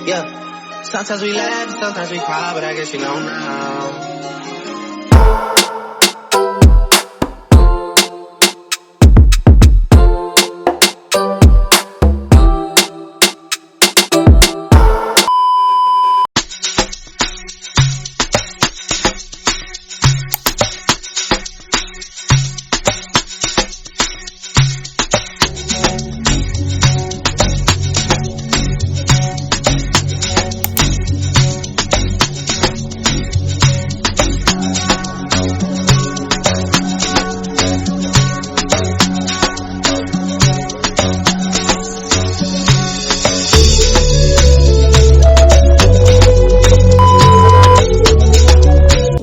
Yeah. Sometimes we laugh, sometimes we cry, but I guess you know now.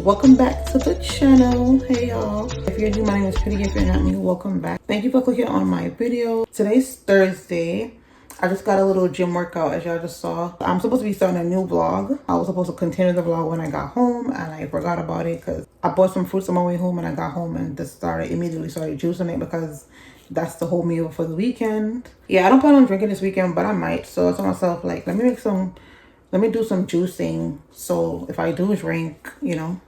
Welcome back to the channel. Hey y'all, if you're new, my name is Pretty. If you're not new, welcome back. Thank you for clicking on my video. Today's Thursday. I just got a little gym workout, as y'all just saw. I'm supposed to be starting a new vlog. I was supposed to continue the vlog when I got home, and I forgot about it because I bought some fruits on my way home, and I got home and just immediately started juicing it because that's the whole meal for the weekend. Yeah, I don't plan on drinking this weekend, but I might. So I told myself, like, let me do some juicing, so if I do drink, you know,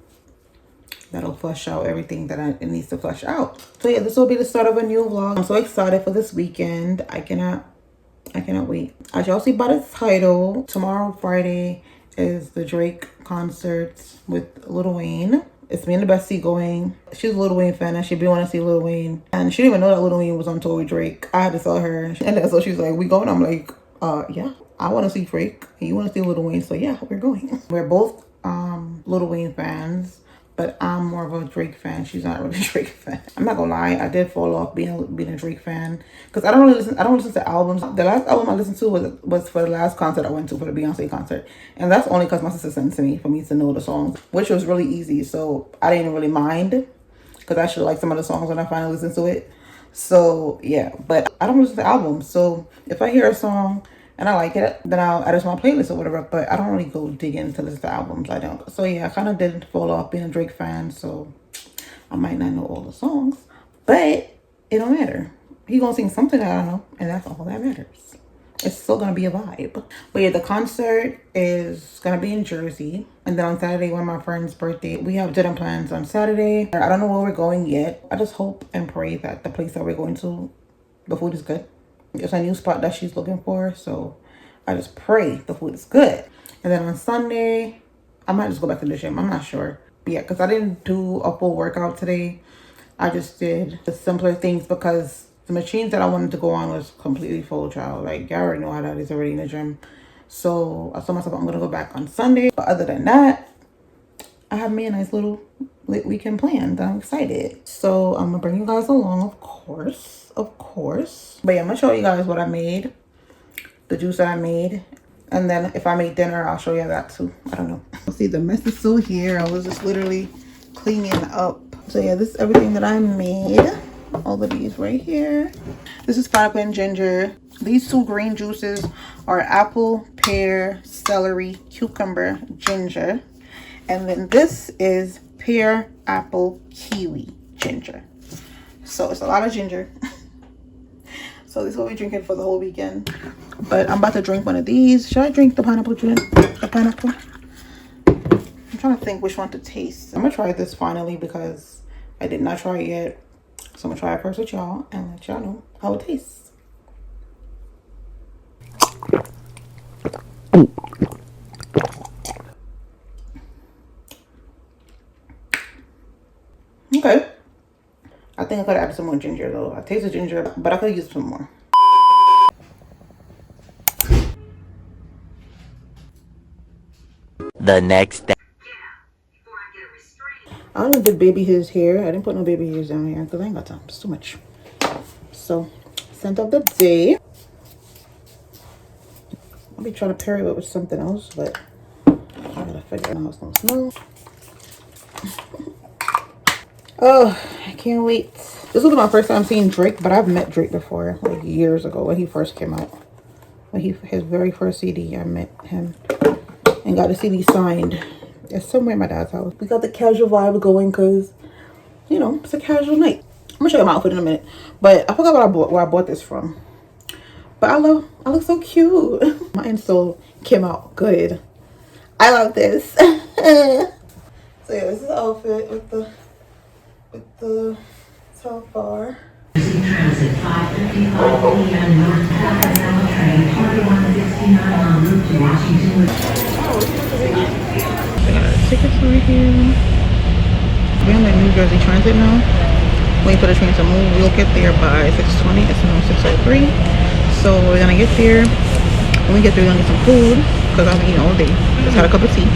that'll flush out everything that it needs to flush out. So yeah, this will be the start of a new vlog. I'm so excited for this weekend. I cannot wait. As y'all see by the title, tomorrow, Friday, is the Drake concert with Lil Wayne. It's me and the bestie going. She's a Lil Wayne fan and she be wanting to see Lil Wayne. And she didn't even know that Lil Wayne was on tour with Drake. I had to tell her. And then so she's like, we going? I'm like, yeah. I want to see Drake. And you want to see Lil Wayne. So yeah, we're going. We're both Lil Wayne fans. But I'm more of a Drake fan. She's not really a Drake fan. I'm not gonna lie, I did fall off being a Drake fan because I don't listen to albums. The last album I listened to was for the last concert I went to, for the Beyonce concert, and that's only because my sister sent it to me for me to know the songs, which was really easy. So I didn't really mind because I should like some of the songs when I finally listened to it. So yeah, but I don't listen to albums. So if I hear a song and I like it, then I'll add it to my playlist or whatever. But I don't really go dig in to listen to albums. I don't. So yeah, I kind of did fall off being a Drake fan. So I might not know all the songs, but it don't matter. He gonna sing something that I know, and that's all that matters. It's still gonna be a vibe. But yeah, the concert is gonna be in Jersey, and then on Saturday, one of my friend's birthday. We have dinner plans on Saturday. I don't know where we're going yet. I just hope and pray that the place that we're going to, the food is good. It's a new spot that she's looking for, so I just pray the food is good. And then on Sunday, I might just go back to the gym. I'm not sure. But yeah, because I didn't do a full workout today. I just did the simpler things because the machines that I wanted to go on was completely full, child. Like, y'all already know how that is already in the gym. So I told myself I'm going to go back on Sunday. But other than that, I have me a nice little weekend planned. I'm excited. So I'm going to bring you guys along, of course. But yeah, I'm gonna show you guys what I made, the juice that I made, and then if I make dinner, I'll show you that too. I don't know. See, the mess is still here. I was just literally cleaning up. So yeah, this is everything that I made. All of these right here. This is pineapple and ginger. These two green juices are apple, pear, celery, cucumber, ginger, and then this is pear, apple, kiwi, ginger. So it's a lot of ginger. So this is what we're drinking for the whole weekend. But I'm about to drink one of these. Should I drink the pineapple drink? The pineapple? I'm trying to think which one to taste. I'm going to try this finally because I did not try it yet. So I'm going to try it first with y'all and let y'all know how it tastes. Okay. I think I could add some more ginger though. I taste the ginger, but I could use some more. The next day. I only did baby hairs here. I didn't put no baby hairs down here because I ain't got time. It's too much. So, scent of the day. I'll be trying to pair it with something else, but I gotta figure out how it's gonna smell. Oh, I can't wait. This was my first time seeing Drake, but I've met Drake before, like years ago when he first came out. When his very first CD, I met him and got the CD signed. It's somewhere at my dad's house. We got the casual vibe going because, you know, it's a casual night. I'm gonna show you my outfit in a minute, but I forgot what I bought. Where I bought this from, But I look so cute. My insole came out good. I love this. So yeah, this is the outfit with the top bar. Transit 5:55 p.m. North Alabama train 2169 en route to Washington. They got our tickets right here. We're in the New Jersey Transit now. Waiting for the train to move. We'll get there by 6:20. It's now 6:03. So we're gonna get there. When we get there, we're gonna get some food because I've been eating all day. Just had a cup of tea.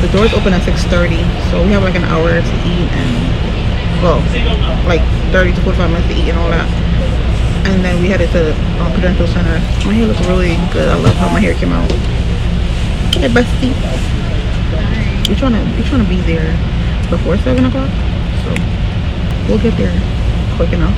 The doors open at 6:30, so we have like an hour to eat and well, like 30 to 45 minutes to eat and all that. And then we headed to the Prudential Center. My hair looks really good. I love how my hair came out. Hey, bestie. We're trying to be there before 7 o'clock, so we'll get there quick enough.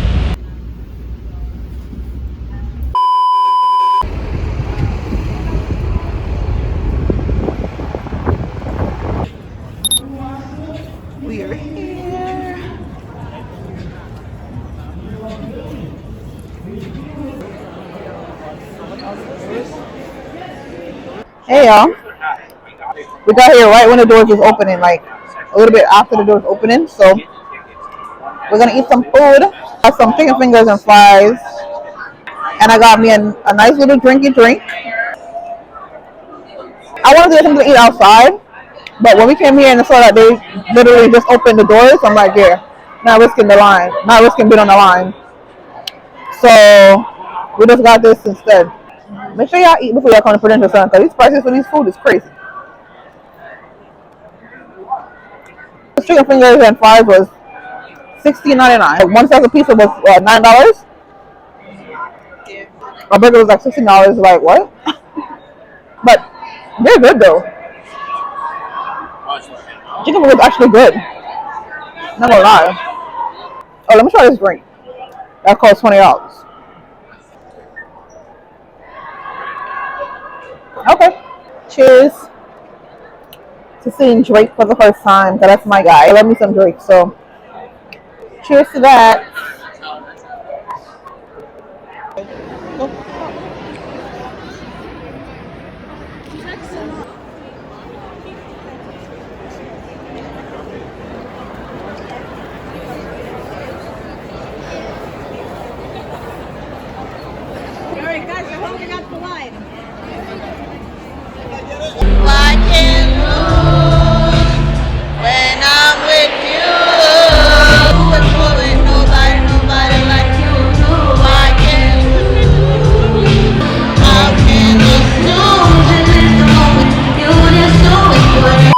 We are here. Hey y'all. We got here right when the doors was opening, like a little bit after the doors opening. So we're gonna eat some food. I have some chicken fingers and fries. And I got me a nice little drinky drink. I wanted to get something to eat outside, but when we came here and I saw that they literally just opened the doors, I'm like, yeah, not risking the line, not risking being on the line. So we just got this instead. Make sure y'all eat before y'all come to Prudential Center because these prices for these food is crazy. The chicken fingers and fries was $16.99. One size of pizza was $9. My burger was like $16. Like what? But they're good though. Chicken was actually good. Not gonna lie. Oh, let me try this drink. That costs $20. Okay. Cheers to seeing Drake for the first time. Cause that's my guy. I love me some Drake. So cheers to that. Alright guys, you're holding up the line. I can lose when I'm with you. With nobody like you do. I can lose. How can lose? Just in the moment, you just do it.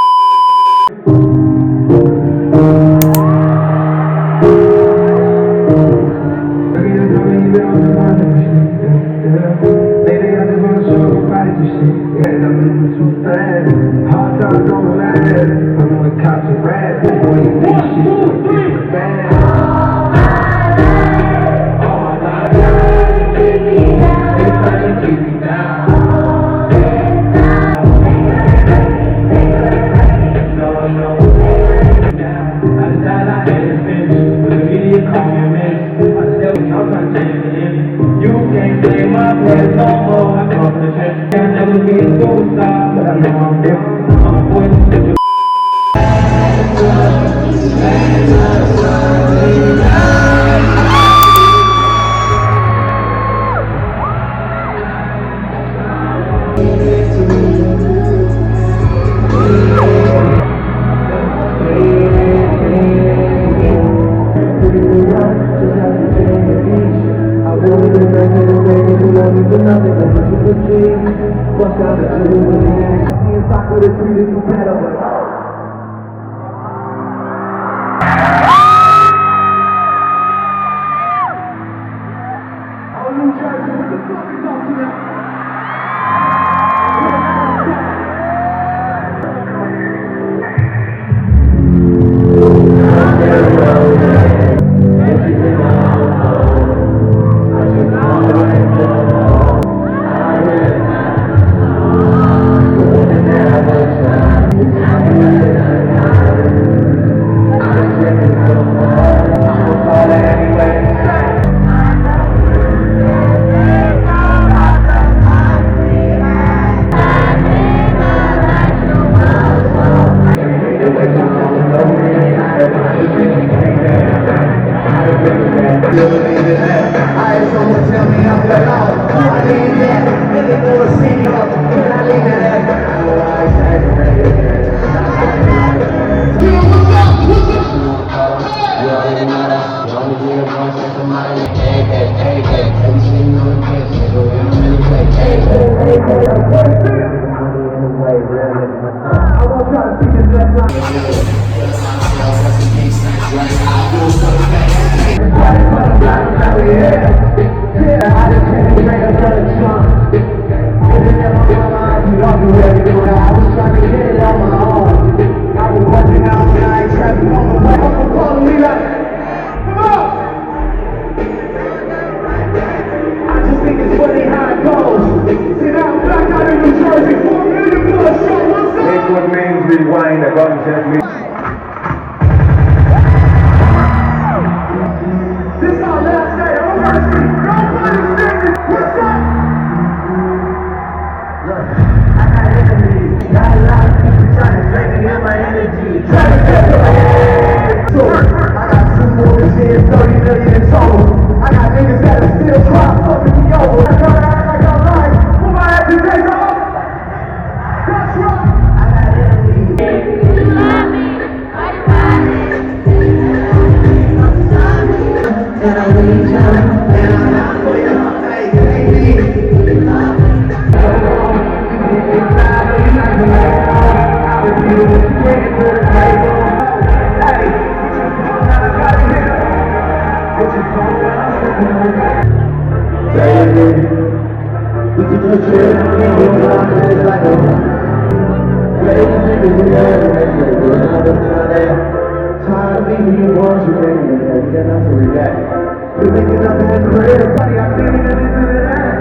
Rewind, I got exactly. This is our last night. I want to see nobody singing. What's up? Look, I got enemies. Got a lot of people trying to drain me in my energy. Trying to get to my head. So, I got 2 movies here, 30 million in total. I got niggas that are still crying, fucking me over. I gotta act like I'm lying. Put my happy days off. That's right. I got enemies. And I need you, and I'm not for you, hey, baby. Tired of leaving you once you came in there, we got nothing to react. You're thinking up in the career, buddy, I'm thinking of this and that.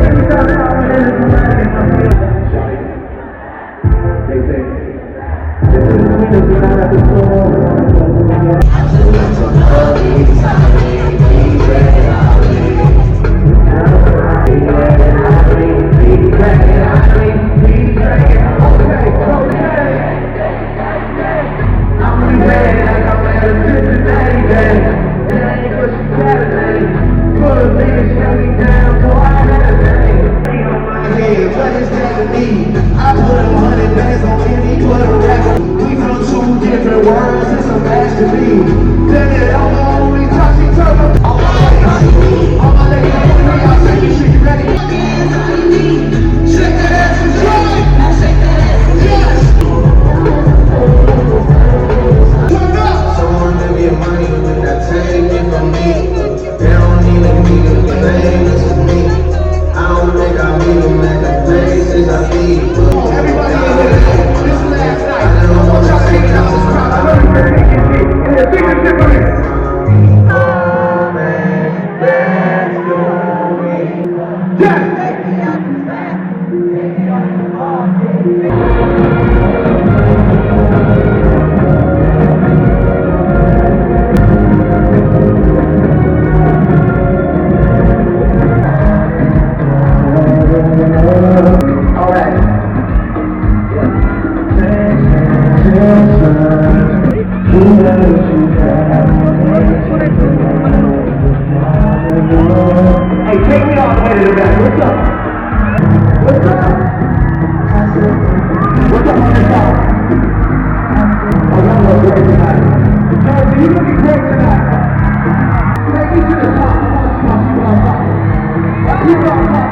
Every time I'm in this man, I feel shy. They say, this is between us, we're not at the store. I put 100 bands on any Twitter record. We from 2 different worlds, it's a match to me. Then it all the only time she turned up. All my ladies, I'll take you, shit, you ready? Shake that ass and try. Shake that ass, yes. Turn up. Someone to get money, but not take it from me. They don't even need to be famous as me. I don't think I meet them at the places I be. Everybody in here, this is last night. I want y'all to take it out this crowd. I know you're ready to get me. And the biggest difference. Oh man, let's do it. Yes! Hey, take me all the way to the back. What's up? What's up? What's up on the top? Oh, y'all look great tonight. Jonesy, you looking great tonight. Take me to the top. Come on, come on, come on, come on. You got top.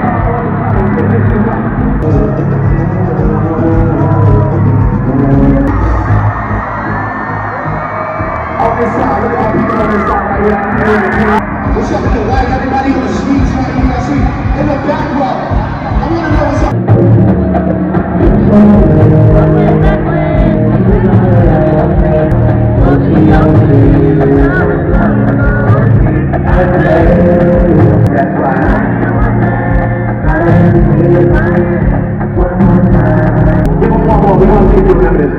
On this side, look at my people on this side right here. What's up with the white? Everybody on the streets right here. I see in the back row. I want to know what's up. That's right. Give them one more. We want to see you remember this.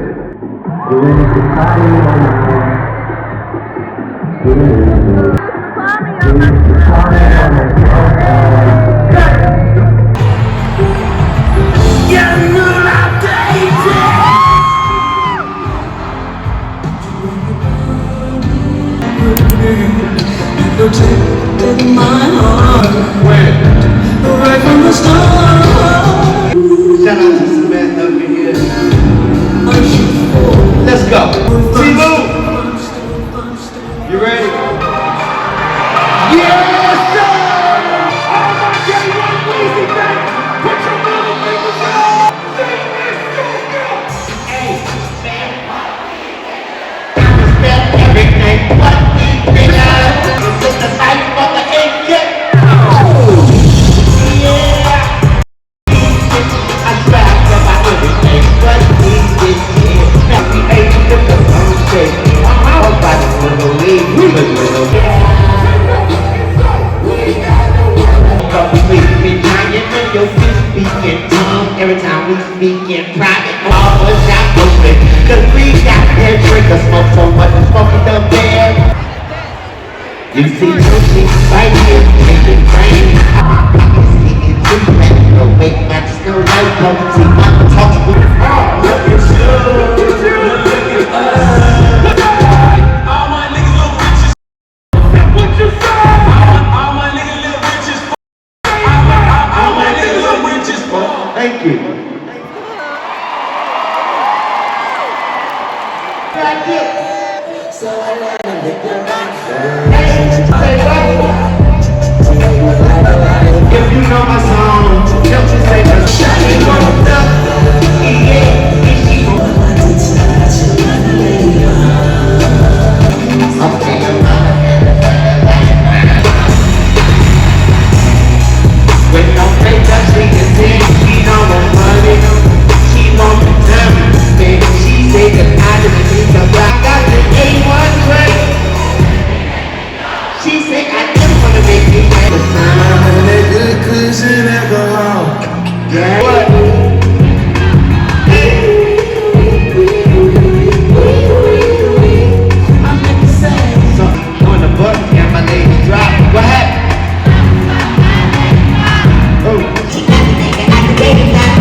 Protected my heart right from the start. every time we speak in private. All of us got open. Cause we got that drink of smoke so much it's fucking up there. You see Gucci right here, making rain. I'm sneaking too fast. No wait, I just go right up. See, I'm talking with look at you, look at us. All my niggas look rich as what you say? All my niggas look rich as all my niggas look rich as thank you. So I let him lick your if you know my song, don't you say the shiny goes up. Yeah, she when no makeup, she can see she don't want money. She want the time, baby. She say goodbye to the things I got the A1 grade. She say I just wanna make you mad. That good cushion alcohol. Yeah. What? So, on the book, got my legs drop. What happened? She got me thinking like a baby now.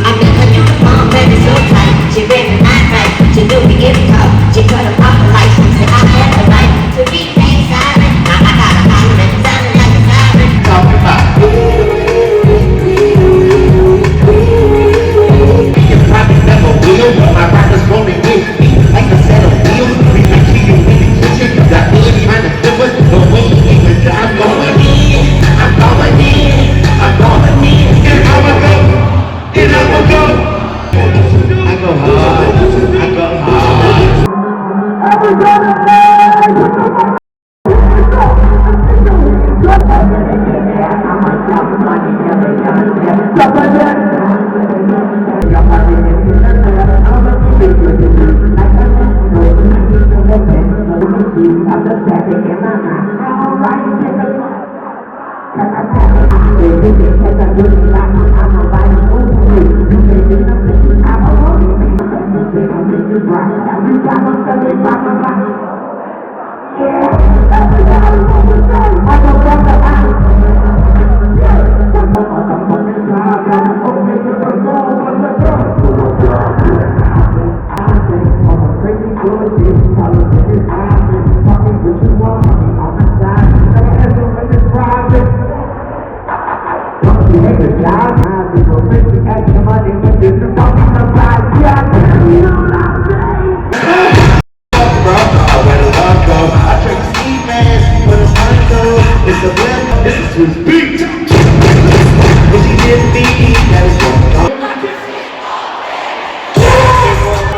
I've been looking for mom, baby, so tight. She really not right. She knew we get tough. She cut him off the light. She said I had the right to be siren. Now I got a siren, sounding like a siren. Talking about you probably never will. My rappers gonna get me like a set of wheels. We can see you in the kitchen. Got me trying to flip it. The way you even I'm going in. I'm going in. I'm going in. And I'ma go. And I'ma go. I go hard. I go hard.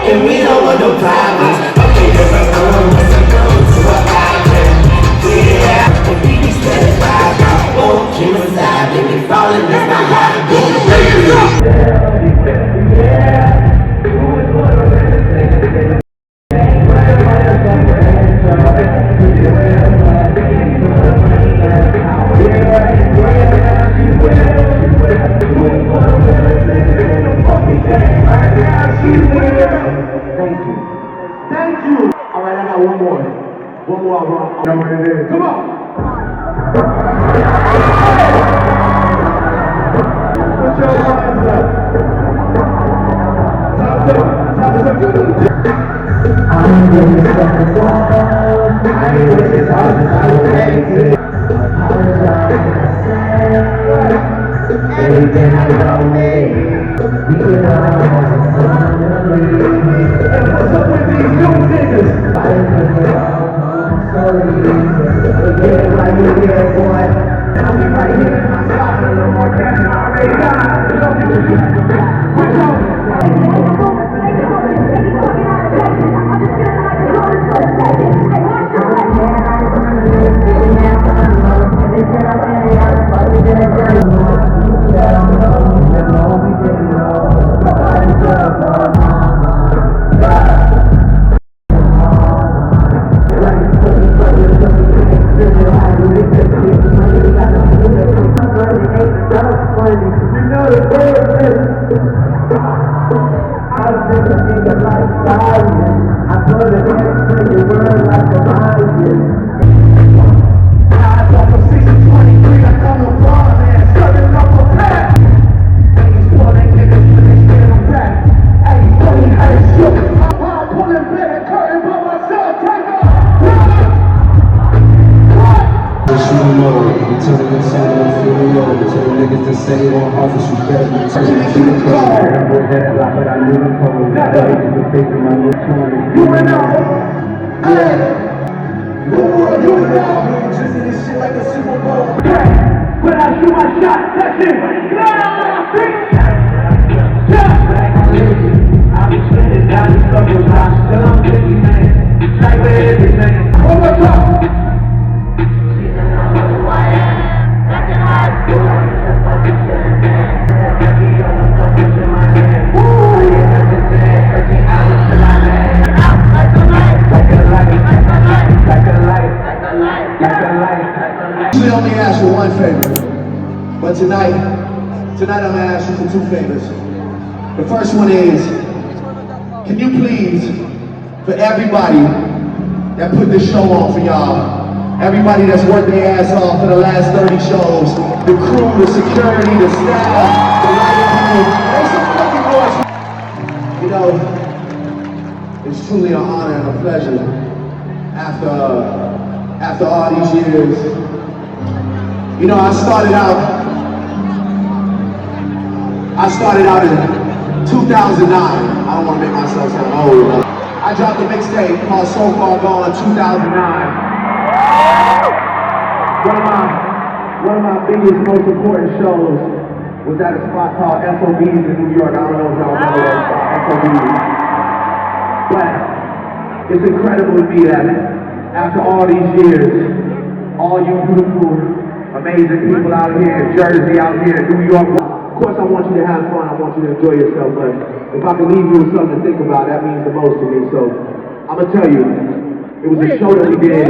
And we don't want no problems. Okay, yeah. And we be satisfied. Won't keep aside. They be falling. That's not how to do it. Thank you. All right, I got one more. One more. Know what it is. Come on. Put your hands up. Top up. I'm really I wish it's hard as I would hate it. Everything I don't make, we can and what's up with these new niggas? I so easy. Get it right here, boy. I'll be right here in my spot. A little more cash, I already got it. Quick on. Usually only ask for one favor, but tonight I'm gonna ask you for two favors. The first one is, can you please, for everybody that put this show on for y'all, everybody that's worked their ass off for the last 30 shows, the crew, the security, the staff, the lighting crew, make some fucking noise. You know, it's truly an honor and a pleasure after all these years. You know, I started out in 2009. I don't want to make myself sound old. I dropped a mixtape called So Far Gone 2009. One of my biggest, most important shows was at a spot called SOBs in New York. I don't know if y'all remember that spot, SOBs. But it's incredible to me that after all these years, all you beautiful, amazing people out here in Jersey, out here in New York. Of course, I want you to have fun. I want you to enjoy yourself. But if I can leave you with something to think about, that means the most to me. So I'm gonna tell you, it was a show that we did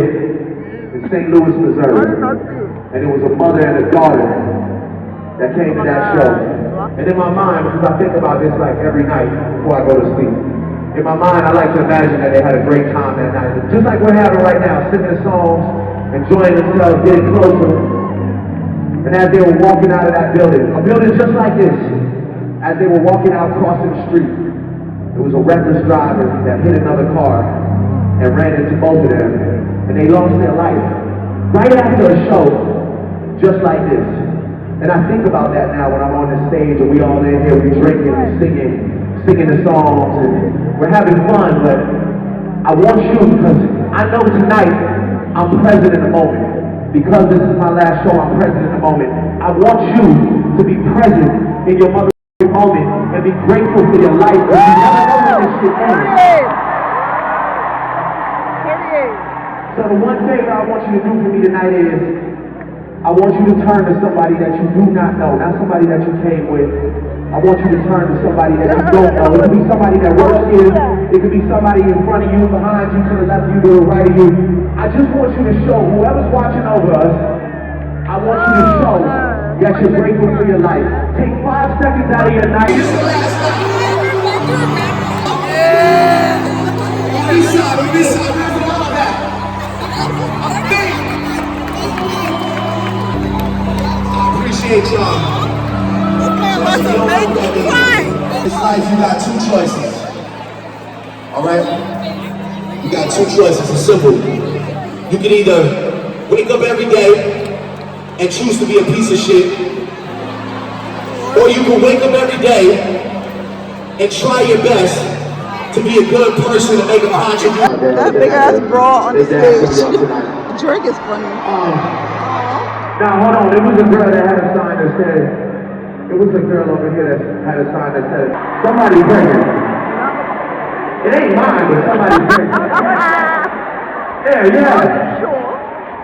in St. Louis, Missouri, and it was a mother and a daughter that came to that show. And in my mind, because I think about this like every night before I go to sleep, in my mind, I like to imagine that they had a great time that night, just like we're having right now, singing the songs, enjoying themselves, getting closer. And as they were walking out of that building, a building just like this, as they were walking out crossing the street, there was a reckless driver that hit another car and ran into both of them, and they lost their life right after a show just like this. And I think about that now when I'm on the stage and we all in here, we drinking and singing the songs, and we're having fun. But I want you, because I know tonight I'm present in the moment. Because this is my last show, I'm present in the moment. I want you to be present in your motherfucking moment and be grateful for your life, because you never know when this shit ends. So the one favor I want you to do for me tonight is, I want you to turn to somebody that you do not know, not somebody that you came with. I want you to turn to somebody that you don't know. It could be somebody that works here. It could be somebody in front of you, behind you, to the left of you, to the right of you. I just want you to show, whoever's watching over us, I want you to show that you're grateful for your life. Take 5 seconds out of your night. This is the last night. Yeah! Peace out, all that. I appreciate y'all. This life, you got two choices. Alright? You got two choices. It's simple. You can either wake up every day and choose to be a piece of shit, or you can wake up every day and try your best to be a good person and make a contribution. That big ass bra on the stage. Drake is funny. Now hold on, there was a girl that had a sign that said, it was a girl over here that had a sign that said, somebody's pregnant. It ain't mine, but somebody's pregnant. Yeah.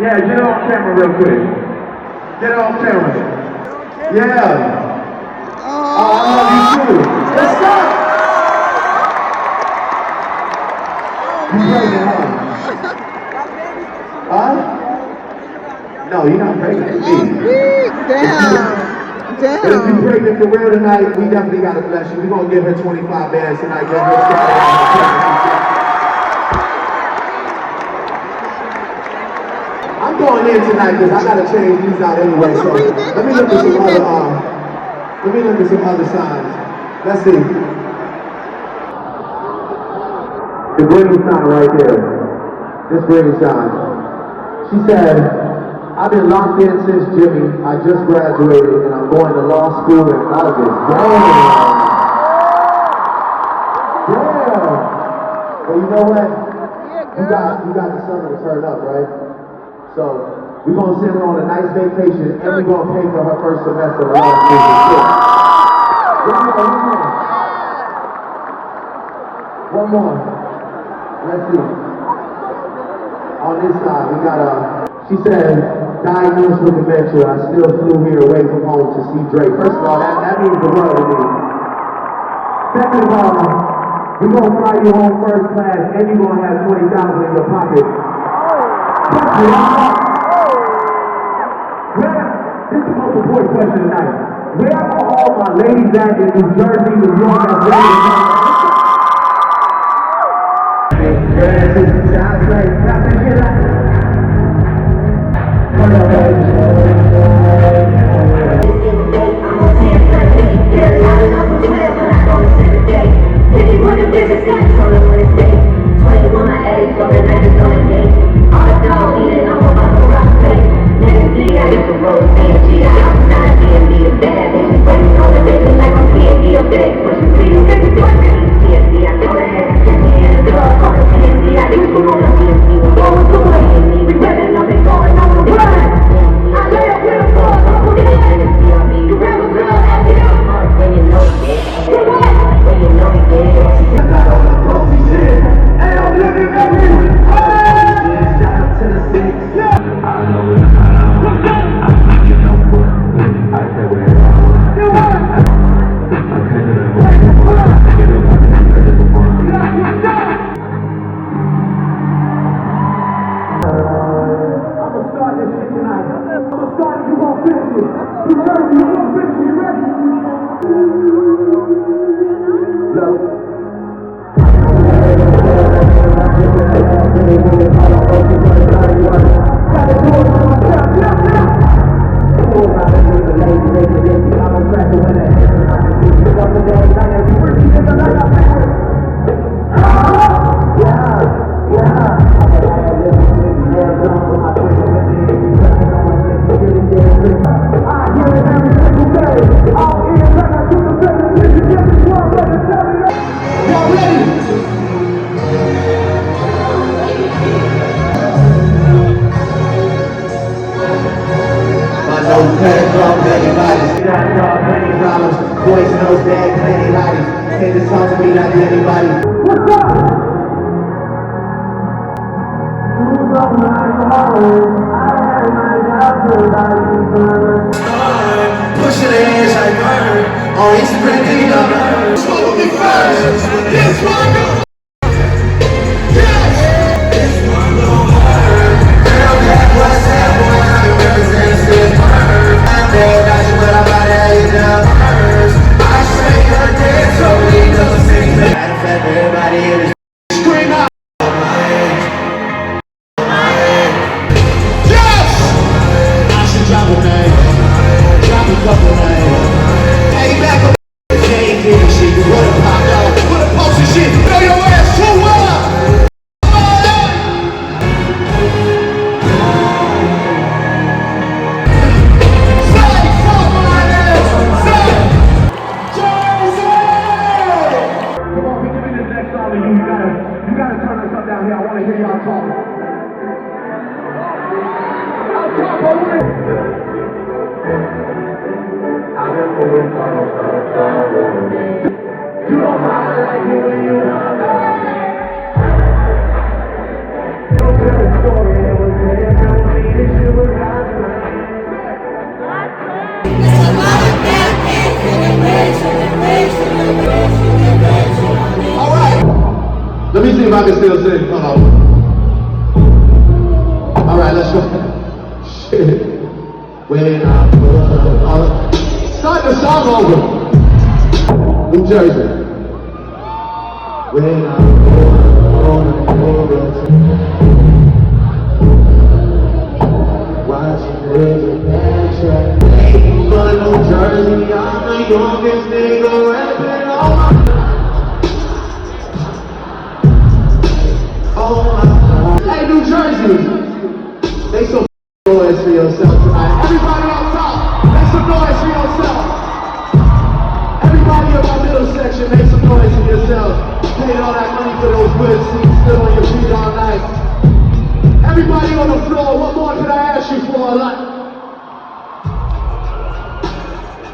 Yeah, get it on camera real quick. Get it on camera. Yeah. Oh, I love you too. Let's go! You pregnant, huh? Huh? No, you're not pregnant. Me. Damn. But if you pregnant for real tonight, we definitely gotta bless you. We're gonna give her 25 bands tonight. Give her a shout out. I'm going in tonight because I gotta change these out anyway. So let me look at some other signs. Let's see. The green sign right there. This green sign. She said, I've been locked in since Jimmy. I just graduated and I'm going to law school in August. Damn. Well, you know what? You got the summer to turn up, right? So we're gonna send her on a nice vacation and we're gonna pay for her first semester of law school. One more. Let's see. On this side, we got she said, diagnosed with dementia. I still flew here away from home to see Drake. First of all, that means the world to me. Second of all, we're gonna fly you home first class and you're gonna have 20,000 in your pocket. This is the most important question tonight. Where are all my ladies at in New Jersey, New York, that's ready to go? Boys knows that plenty lotties. Say this song to me, not to anybody. What's up? Pushing the hands like murder. On Instagram, they got murder. Follow me first. This one go. This one go hard. Girl, that was that boy. I represent this murder. I'm dead, that's what I'm about to hate now. Everybody in the scream out. Yes! I should drop a name. Drop a couple names. Hey, back up. Can't get a shit. You wanna pop out. Put a post and shit. Throw your ass too well. You gotta turn this up down here. I wanna hear y'all talk. You don't mind like me when you love me. Don't tell the story. It was there. Don't mean it. You were all right. Let me see if I can still sing. Hold on. All right, let's go. Shit. When I put on. Son, New Jersey. When I'm on the watching the backtrack. But New Jersey, I'm the youngest nigga rapping on my. Oh my. Hey, New Jersey, make some noise for yourself tonight. Everybody on top, make some noise for yourself. Everybody in my middle section, make some noise for yourself. Paid all that money for those good seats, still on your feet all night. Everybody on the floor, what more can I ask you for?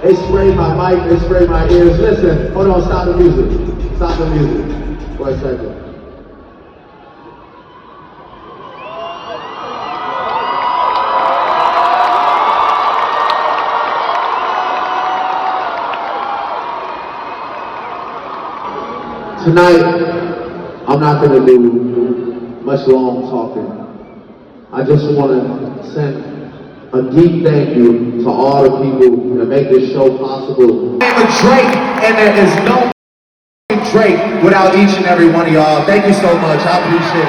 They sprayed my mic, they sprayed my ears. Listen, hold on, stop the music. Stop the music for a second. Tonight, I'm not going to do much long talking. I just want to send a deep thank you to all the people that make this show possible. I'm a Drake, and there is no Drake without each and every one of y'all. Thank you so much. I appreciate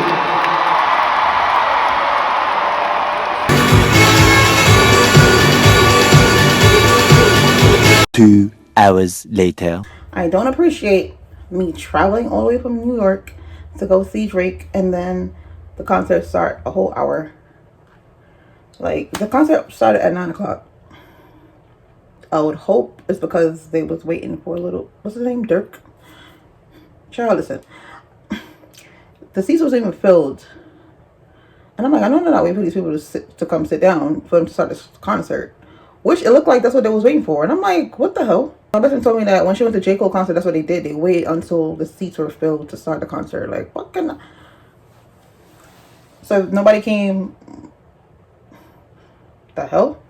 it. 2 hours later. I don't appreciate me traveling all the way from New York to go see Drake and then the concert start a whole hour. Like, the concert started at 9 o'clock. I would hope it's because they was waiting for a little, what's his name, Dirk? Child, listen. The seats wasn't even filled. And I'm like, I know they're not waiting for these people to come sit down for them to start this concert. Which it looked like that's what they was waiting for. And I'm like, what the hell? My best friend told me that when she went to J. Cole concert, that's what they did. They waited until the seats were filled to start the concert. Like, fucking. So if nobody came, the hell?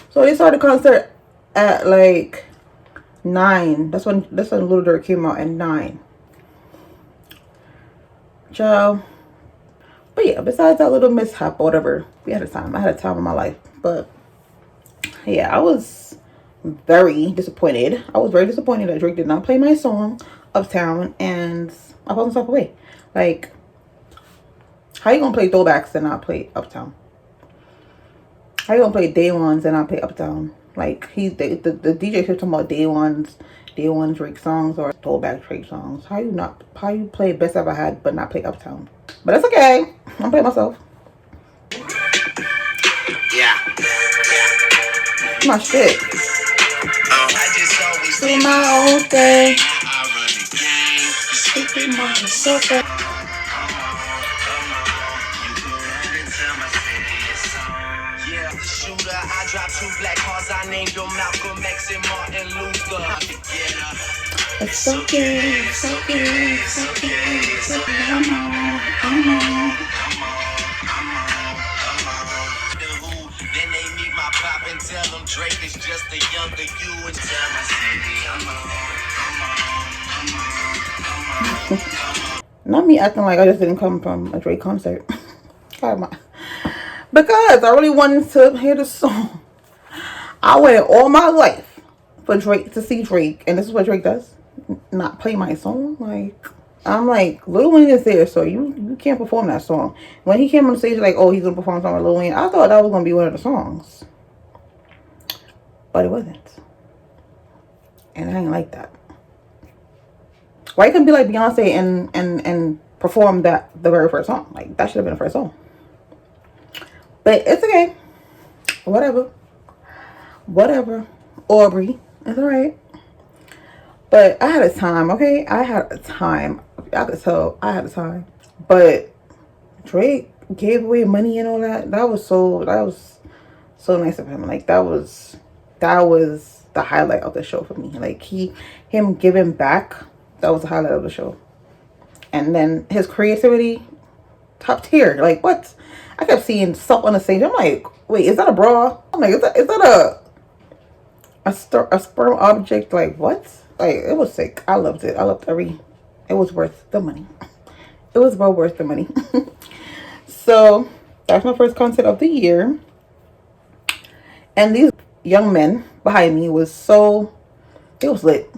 So they started the concert at like 9. That's when Lil Durk came out at 9. Ciao. But yeah, besides that little mishap or whatever, we had a time. I had a time in my life. But yeah, I was very disappointed. I was very disappointed that Drake did not play my song, Uptown, and I felt myself away. Like, how you gonna play throwbacks and not play Uptown? How you gonna play day ones and not play Uptown? Like, the DJ kept talking about day one Drake songs or throwback Drake songs. How you play Best Ever Had but not play Uptown? But that's okay. I'm playing myself. Yeah. My shit. Do my own thing. I dropped 2 black cars. I named them Malcolm X and Martin Luther. It's okay, it's okay, it's okay, it's okay. Come on. Then they meet my pop and tell them Drake is just a younger you and tell my city, Not me acting like I just didn't come from a Drake concert. Because I really wanted to hear the song. I waited all my life for Drake to see Drake, and this is what Drake does. Not play my song. Like, I'm like, Lil Wayne is there, so you can't perform that song. When he came on the stage, like, oh, he's gonna perform something with Lil Wayne, I thought that was gonna be one of the songs, but it wasn't, and I ain't like that. Why you couldn't be like Beyonce and perform the very first song? Like, that should have been the first song. But it's okay. Whatever. Aubrey, it's alright. But I had a time, okay? I had a time. I could tell I had a time. But Drake gave away money and all that. That was so nice of him. Like, that was the highlight of the show for me. Like, him giving back, that was the highlight of the show. And then his creativity, top tier. Like, what? I kept seeing stuff on the stage. I'm like, wait, is that a bra? I'm like, is that a sperm object? Like, what? Like, it was sick. I loved it. It was worth the money. It was well worth the money. So that's my first concert of the year. And these young men behind me it was lit.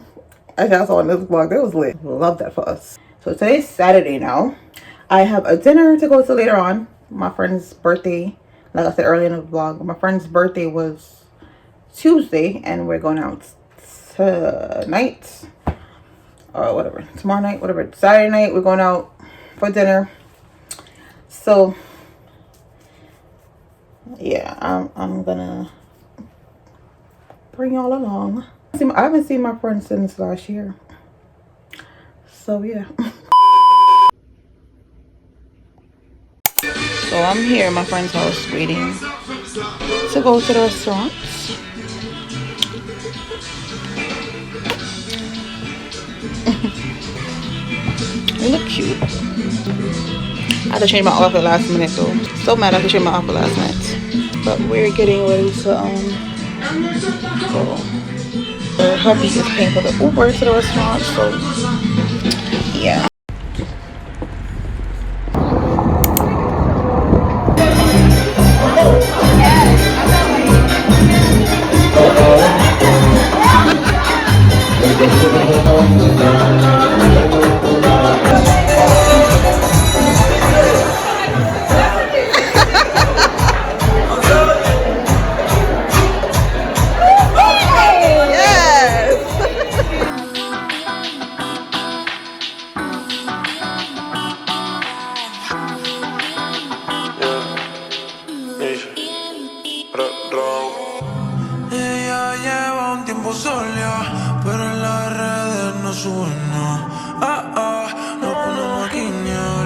As y'all saw in this vlog, that was lit. Love that for us. So today's Saturday now. I have a dinner to go to later on. My friend's birthday, like I said earlier in the vlog, my friend's birthday was Tuesday, and we're going out tonight or whatever, tomorrow night, whatever, Saturday night we're going out for dinner. So yeah, I'm gonna bring y'all along. I haven't seen my friend since last year, so yeah. So I'm here at my friend's house waiting to go to the restaurant. You look cute. I had to change my outfit last minute though. So mad I had to change my outfit last minute. But we're getting ready to go. Her hubby is paying for the Uber to the restaurant, so yeah. Ella lleva un tiempo sola, pero en las redes no sube nada. No ponemos a guiñar.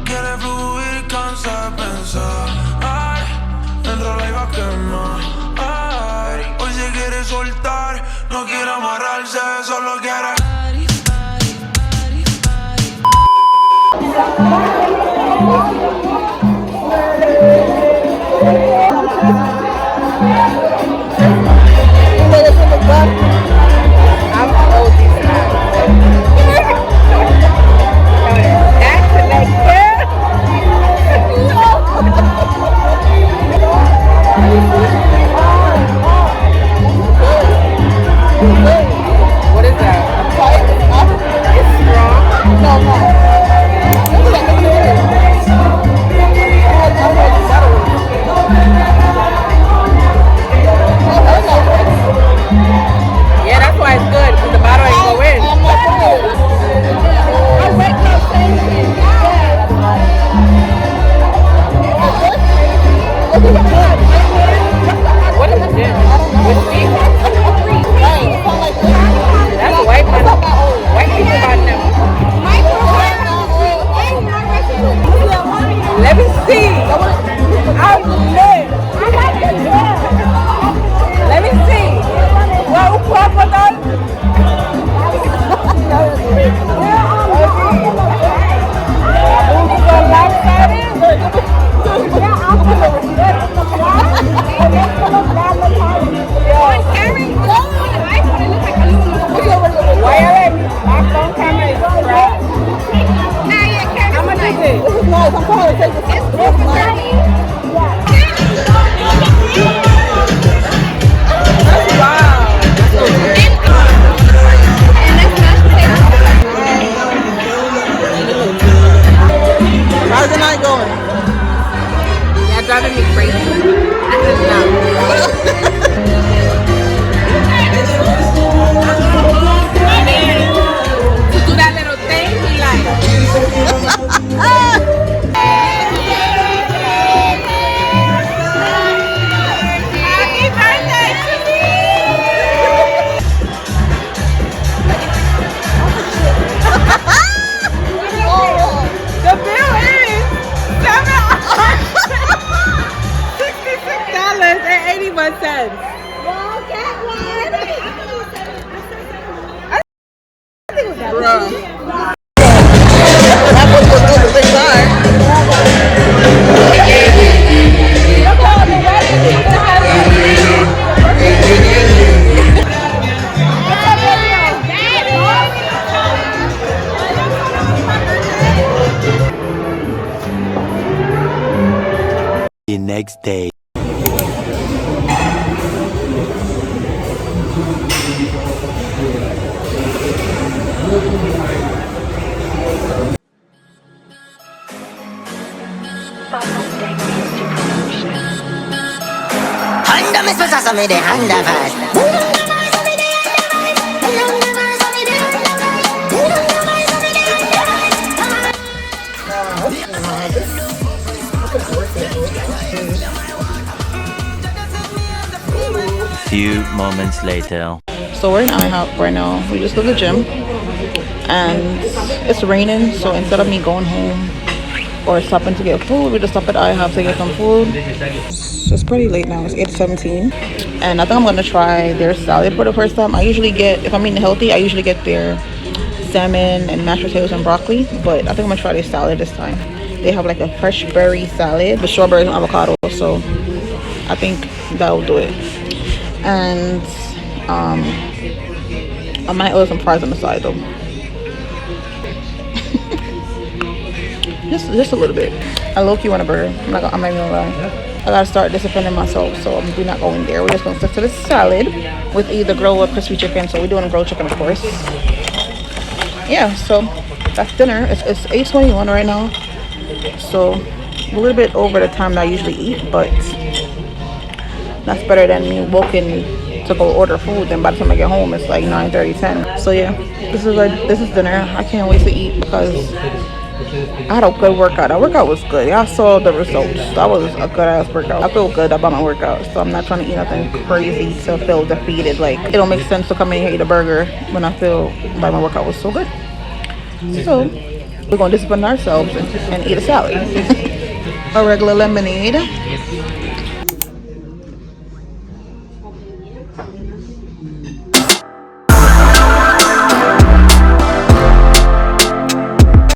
Quiere fluir, cansa de pensar. Enrola y va a quemar. Hoy se quiere soltar, no quiere amarrarse, solo quiere. What is that? It's strong? No. Yeah, that's why it's good, because the bottle ain't go in. What is this? Whiskey? That's white people. White people got them. Let me see. I'm lit. Let me see. What Papa done? Why are they? My phone camera is crap. How much is it? This is nice. I'm trying to take this. That's wild. How's the night going? You're driving me crazy. I said no. To do that little thing, he like. Happy birthday to me! The bill is $66.81. Well, get one. I think it was that. Bro. That was what those things are. The next day. Honda me sposa me de Honda fast. Few moments later. So we're in IHOP right now. We just go to the gym and it's raining, so instead of me going home or stopping to get food, we just stop at IHOP to get some food. So it's pretty late now. It's 8:17 and I think I'm gonna try their salad for the first time. I usually get, if I'm eating healthy, I usually get their salmon and mashed potatoes and broccoli, but I think I'm gonna try their salad this time. They have like a fresh berry salad with strawberries and avocado, so I think that'll do it. And I might order some fries on the side though. just a little bit. I low-key want a burger. I'm not even gonna lie. I gotta start disciplining myself, so we're not going there. We're just gonna stick to the salad with either grilled or crispy chicken. So we're doing grilled chicken, of course. Yeah, so that's dinner. It's 8:21 right now, so a little bit over the time that I usually eat, but that's better than me walking to go order food. Then by the time I get home, it's like 9:30, 10. So yeah, this is dinner. I can't wait to eat because I had a good workout. That workout was good. Y'all saw the results. That was a good ass workout. I feel good about my workout, so I'm not trying to eat nothing crazy to feel defeated. Like, it don't make sense to come in here and eat a burger when I feel like my workout was so good. So we're gonna discipline ourselves and eat a salad. A regular lemonade